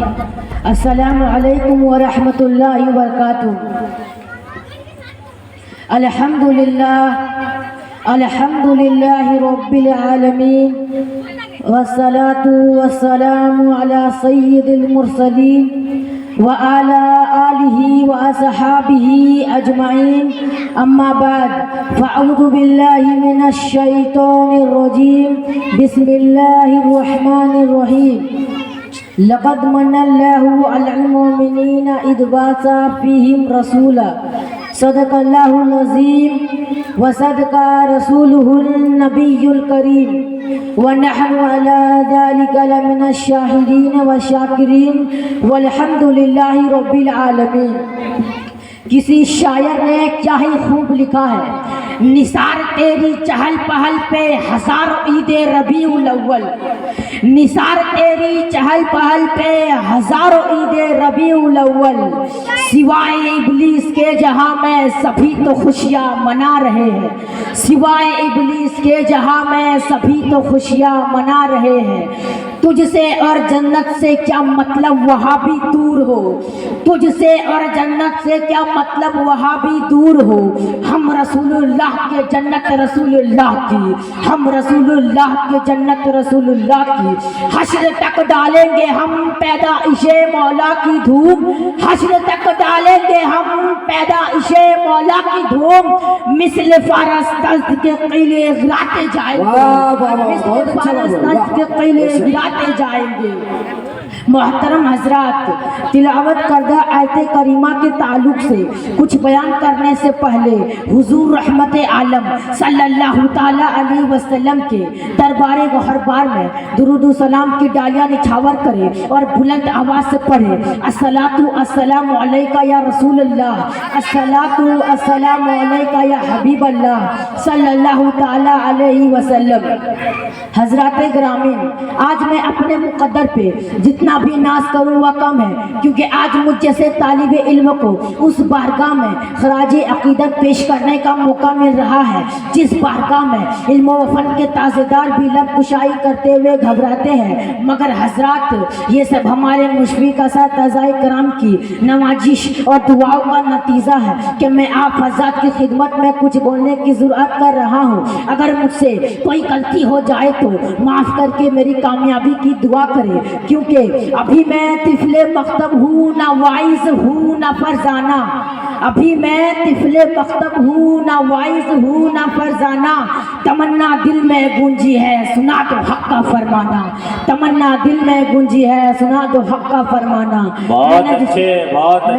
السلام علیکم ورحمۃ اللہ وبرکاتہ۔ الحمد للہ رب العالمین، والصلاة والسلام علی سید المرسلین وعلی آلہ واصحابہ اجمعین، اما بعد فاعوذ باللہ من الشیطان الرجیم، بسم اللہ الرحمن الرحیم۔ لقد من اللہ علی المؤمنین اذ بعث فیہم رسولا، صدق اللہ العظیم وصدق رسولہ النبی الکریم، ونحن علی ذلک لمن الشاہدین والشاکرین، والحمد للہ رب العالمین۔ کسی شاعر نے کیا ہی خوب لکھا ہے، نثار تیری چہل پہل پہ ہزاروں عید ربیع الاول، نثار تیری چہل پہل پہ ہزاروں عید ربیع الاول، سوائے ابلیس کے جہاں میں سبھی تو خوشیاں منا رہے ہیں، سوائے ابلیس کے جہاں میں سبھی تو خوشیاں منا رہے ہیں۔ تجھ سے اور جنت سے کیا مطلب وہاں بھی دور ہو، تجھ سے اور جنت سے کیا مطلب وہاں بھی دور ہو، ہم رسول اللہ کے جنت رسول اللہ کی، ہم رسول اللہ کے جنت رسول اللہ کی، حشر تک ڈالیں گے ہم پیدائش مولا کی دھوم، حشر تک ڈالیں گے ہم پیدائش مولا کی دھوم، مثل فارس دست کے قلعے گراتے جائیں گے، مثل فارس دست کے قلعے گراتے جائیں گے۔ محترم حضرات، تلاوت کردہ آیت کریمہ کے تعلق سے کچھ بیان کرنے سے پہلے حضور رحمت عالم صلی اللہ تعالیٰ علیہ وسلم کے دربار گہربار میں درود و سلام کی ڈالیاں نچھاور کرے اور بلند آواز سے پڑھے، الصلاۃ السلام علیکہ یا رسول اللہ، الصلاۃ السلام علیکہ یا حبیب اللہ صلی اللہ تعالیٰ علیہ وسلم۔ حضرات گرامی، آج میں اپنے مقدر پہ جتنا بھی ناز کروں وہ کم ہے، کیونکہ آج مجھ جیسے طالب علم کو اس بارگاہ میں خراج عقیدت پیش کرنے کا موقع مل رہا ہے جس بارگاہ میں علم و فن کے تازیدار بھی لب کشائی کرتے ہوئے گھبراتے ہیں، مگر حضرات یہ سب ہمارے مشفق اساتذہ کرام کی نوازش اور دعاؤں کا نتیجہ ہے کہ میں آپ حضرات کی خدمت میں کچھ بولنے کی ضرورت کر رہا ہوں۔ اگر مجھ سے کوئی غلطی ہو جائے تو معاف کر کے میری کامیابی کی دعا کرے، کیونکہ ابھی میں طفل مکتب ہوں، نہ وائز ہوں نہ فرزانہ، ابھی میں طفل مکتب ہوں، نہ وائز ہوں نہ فرزانہ، تمنا دل میں گونجی ہے سنا تو حق کا فرمانا، تمنا دل میں گونجی ہے سنا تو حق کا فرمانا۔ میں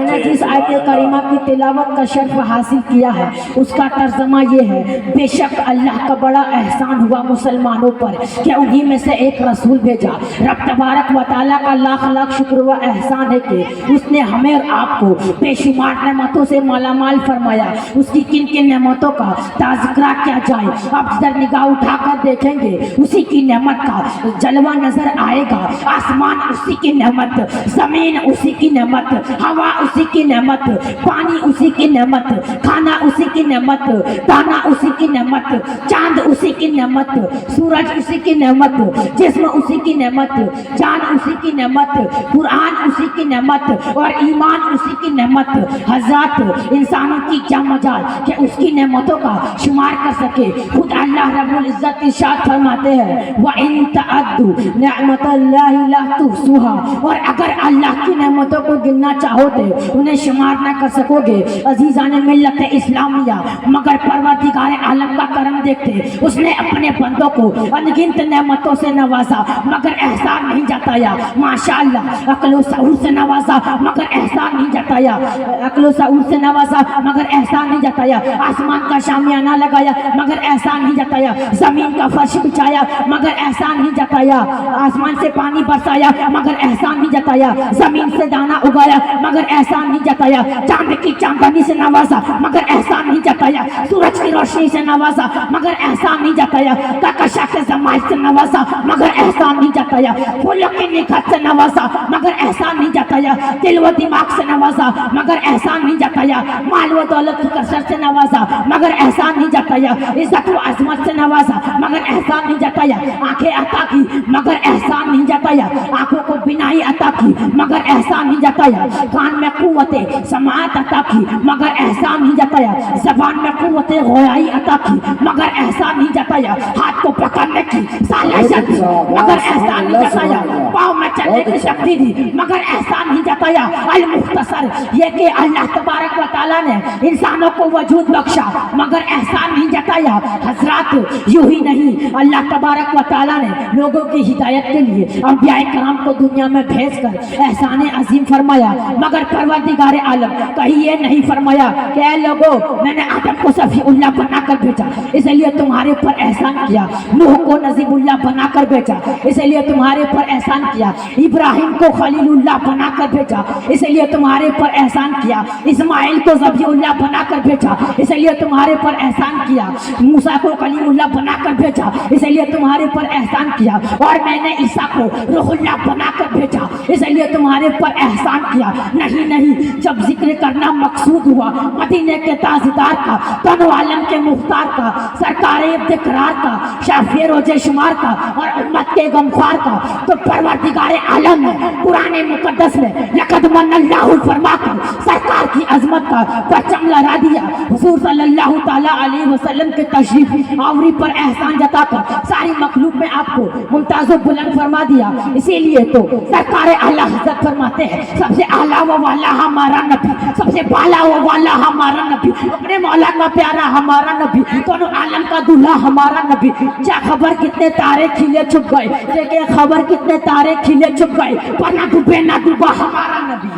نے جس آیت کریمہ کی تلاوت کا شرف حاصل کیا ہے اس کا ترجمہ یہ ہے، بے شک اللہ کا بڑا احسان ہوا مسلمانوں پر کہ انہی میں سے ایک رسول بھیجا۔ رب تبارک و تعالیٰ کا لاکھ لاکھ شکر و احسان ہے کہ اس نے ہمیں اور آپ کو بے شمار نعمتوں سے مالا مال فرمایا۔ اس کی کن کن نعمتوں کا تذکرہ کیا جائے، آپ جدھر نگاہ اٹھا کر دیکھیں گے اسی کی نعمت کا جلوہ نظر آئے گا۔ آسمان اسی کی نعمت، زمین اسی کی نعمت، ہوا اسی کی نعمت، پانی اسی کی نعمت، کھانا اسی کی نعمت، دانا اسی کی نعمت، چاند اسی کی نعمت، سورج اسی کی نعمت، جسم اسی کی نعمت، جان اسی کی نعمت، قرآن اسی کی نعمت اور ایمان اسی کی نعمت۔ حضرات، انسانوں کی کیا مجال کہ اس کی نعمتوں کا شمار کر سکے۔ خود اللہ رب العزت ارشاد فرماتے ہیں، وَإِن تَعُدُّوا نِعْمَتَ اللَّهِ لَا تُحْصُوهَا، اور اگر اللہ کی نعمتوں کو گننا چاہو تو انہیں شمار نہ کر سکو گے۔ عزیزان ملت اسلامیہ، مگر پروردگار عالم کا کرم دیکھتے، اس نے اپنے بندوں کو انگنت نعمتوں سے نوازا مگر احسان نہیں جتایا۔ ماشاءاللہ، عقل و شعور سے نوازا مگر احسان نہیں جتایا، عقل و شعور سے نوازا مگر احسان نہیں جتایا۔ آسمان کا شامیانہ لگایا مگر احسان نہیں جتایا، زمین کا فرش بچھایا مگر احسان نہیں جتایا، آسمان سے پانی برسایا مگر احسان نہیں جتایا، زمین سے دانا اگایا مگر احسان نہیں جتایا، چاند کی چاندنی سے نوازا مگر احسان نہیں جتایا، سورج کی روشنی سے نوازا مگر احسان نہیں جتایا، کہکشاں کے زمائل سے نوازا مگر احسان نہیں جتایا، پھولوں کی نکھت سے نوازا مگر احسان نہیں جتایا، دل و دماغ سے نوازا مگر احسان نہیں جتایا، مال و دولت کی کثرت سے نوازا مگر احسان نہیں جتایا، عزت و عظمت سے نوازا مگر احسان نہیں جتایا، آنکھیں عطا کی مگر احسان نہیں جتایا، آنکھوں کو بینائی عطا کی مگر احسان نہیں جتایا، کان میں قوت سماعت عطا کی مگر احسان نہیں جتایا، زبان میں قوت گویائی عطا کی مگر احسان نہیں جتایا، ہاتھ کو پکڑنے کی صلاحیت دی مگر احسان نہیں جتایا، پاؤں میں چلنے کی شکتی دی مگر احسان نہیں جتایا۔ المختصر یہ کہ اللہ تبارک و تعالیٰ نے انسانوں کو وجود بخشا مگر احسان نہیں جتایا۔ حضرات یوں ہی نہیں، اللہ تبارک و تعالیٰ نے لوگوں کی ہدایت کے لیے انبیاء کرام کو دنیا میں بھیج کر احسان عظیم فرمایا، مگر پروردگار عالم کہیں یہ نہیں فرمایا کہ اے لوگوں میں نے آدم کو صفی اللہ بنا کر بھیجا اس لیے تمہارے پر احسان کیا، نوح کو نجیب اللہ بنا کر بھیجا اس لیے تمہارے پر احسان کیا، ابراہیم کو خلیل اللہ بنا کر بھیجا اس لیے تمہارے پر احسان کیا، اسماعیل کو ذبیح اللہ بنا کر بھیجا اس لیے تمہارے پر احسان کیا، موسیٰ کو کلیم اللہ بنا کر بھیجا اس لیے تمہارے پر احسان کیا، اور میں نے عیسیٰ کو روح اللہ بنا کر بھیجا اس لیے تمہارے پر احسان کیا۔ نہیں، جب ذکر کرنا مقصود ہوا مدینے کے تاجدار کا، تن و عالم کے مختار کا، سرکار ابتکرار کا، شافی روز شمار کا، اور امت کے غمخوار کا، تو پروردگار عالم نے قرآن مقدس میں لقد من اللہ فرما کر سرکار کی عظمت کا پرچم لہرا دیا، حضور صلی اللہ تعالیٰ علیہ وسلم کے تشریف آوری پر احسان جتا کر ساری مخلوق میں آپ کو ممتاز و بلند فرما دیا۔ اسی لیے تو سرکار اعلیٰ حضرت فرماتے ہیں سب سے اعلیٰ و والا ہمارا نبی، سب سے بالا و والا ہمارا نبی، اپنے مولا کا پیارا ہمارا نبی، دونوں عالم کا دلہا ہمارا نبی۔ کیا خبر کتنے تارے کھلے چھپ گئے، کہ خبر کتنے تارے کھلے چھپ گئے، پر نہ ڈوبے نہ ڈوبا ہمارا نبی،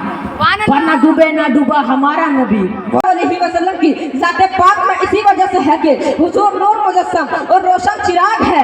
پر نہ ڈوبے نہ ڈوبا ہمارا نبی علیہ وسلم کی ذات پاک میں اسی وجہ سے ہے کہ حضور نور مجسم اور روشن چراغ ہے،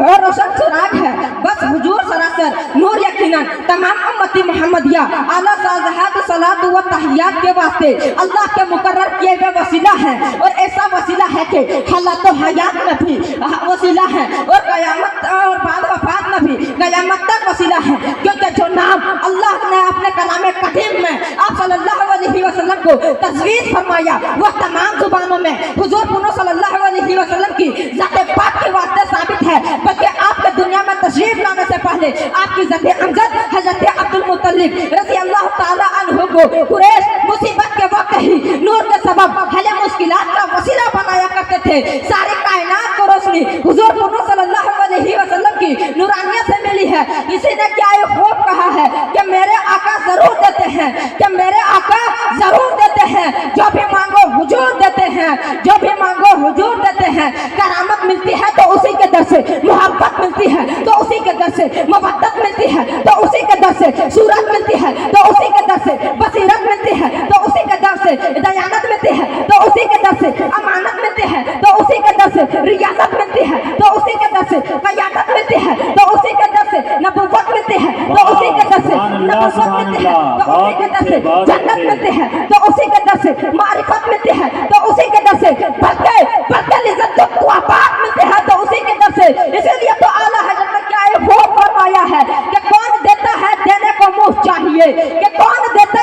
اور روشن چراغ ہے، بس حضور سراسر نور یقیناً تمام امتی محمدیہ اعلیٰ صلاحات صلاۃ و تحیات کے واسطے اللہ کے مقرر کیے ہوئے وسیلہ ہے، اور ایسا وسیلہ ہے کہ حالات و حیات میں بھی وسیلہ ہے، اور قیامت اور بعد وفات میں بھی قیامت تک وسیلہ ہے، کیونکہ جو نام اللہ نے اپنے کلام قدیم میں آپ صلی اللہ علیہ وسلم کو تجویز فرمایا وہ تمام زبانوں میں حضور صلی اللہ علیہ وسلم کی ذات پاک کے واسطے ثابت ہے، بلکہ آپ کے دنیا میں تشریف لانے سے پہلے آپ کی ذات امجد حضرت عبد المطلب رضی اللہ تعالی عنہ کو قریش مصیبت کے وقت ہی نور کے سبب حل مشکلات کا وسیلہ بنایا کرتے تھے۔ ساری کائنات کو روشنی حضور صلی اللہ علیہ وسلم کی نورانیت سے ملی ہے۔ کسی نے کیا یہ خوب کہا ہے کہ میرے آقا ضرور دیتے ہیں، کہ میرے آقا ضرور دیتے ہیں، جو بھی مانگو حضور دیتے ہیں، جو بھی مانگو حضور دیتے ہیں۔ کرامت ملتی ہے تو اسی کے در سے، محبت ملتی ہے تو اسی کے در سے، مودت ملتی ہے تو اسی کے در سے، صورت ملتی ہے تو اسی کے در سے، بصیرت ملتی ہے تو اسی کے در سے، دیانت ملتی ہے تو اسی کے در سے، امانت ملتی ہے تو اسی کے در سے، ریاست ملتی ہے تو اسی کے در سے، قیادت ملتی ہے تو اسی کے در سے، نبوت ملتی ہے تو اسی کے در سے، نبوت ملتی ہے تو اسی کے در سے، جنت ملتی ہے تو اسی کے در سے، معرفت ملتی ہے تو اسی کے در سے، بلکہ لذت و پاک ملتی ہے تو اسی کے در سے۔ اسی لیے تو اعلیٰ حضرت نے کیا ہے وہ فرمایا ہے کہ کون دیتا ہے دینے کو منہ چاہیے، کہ کون دیتا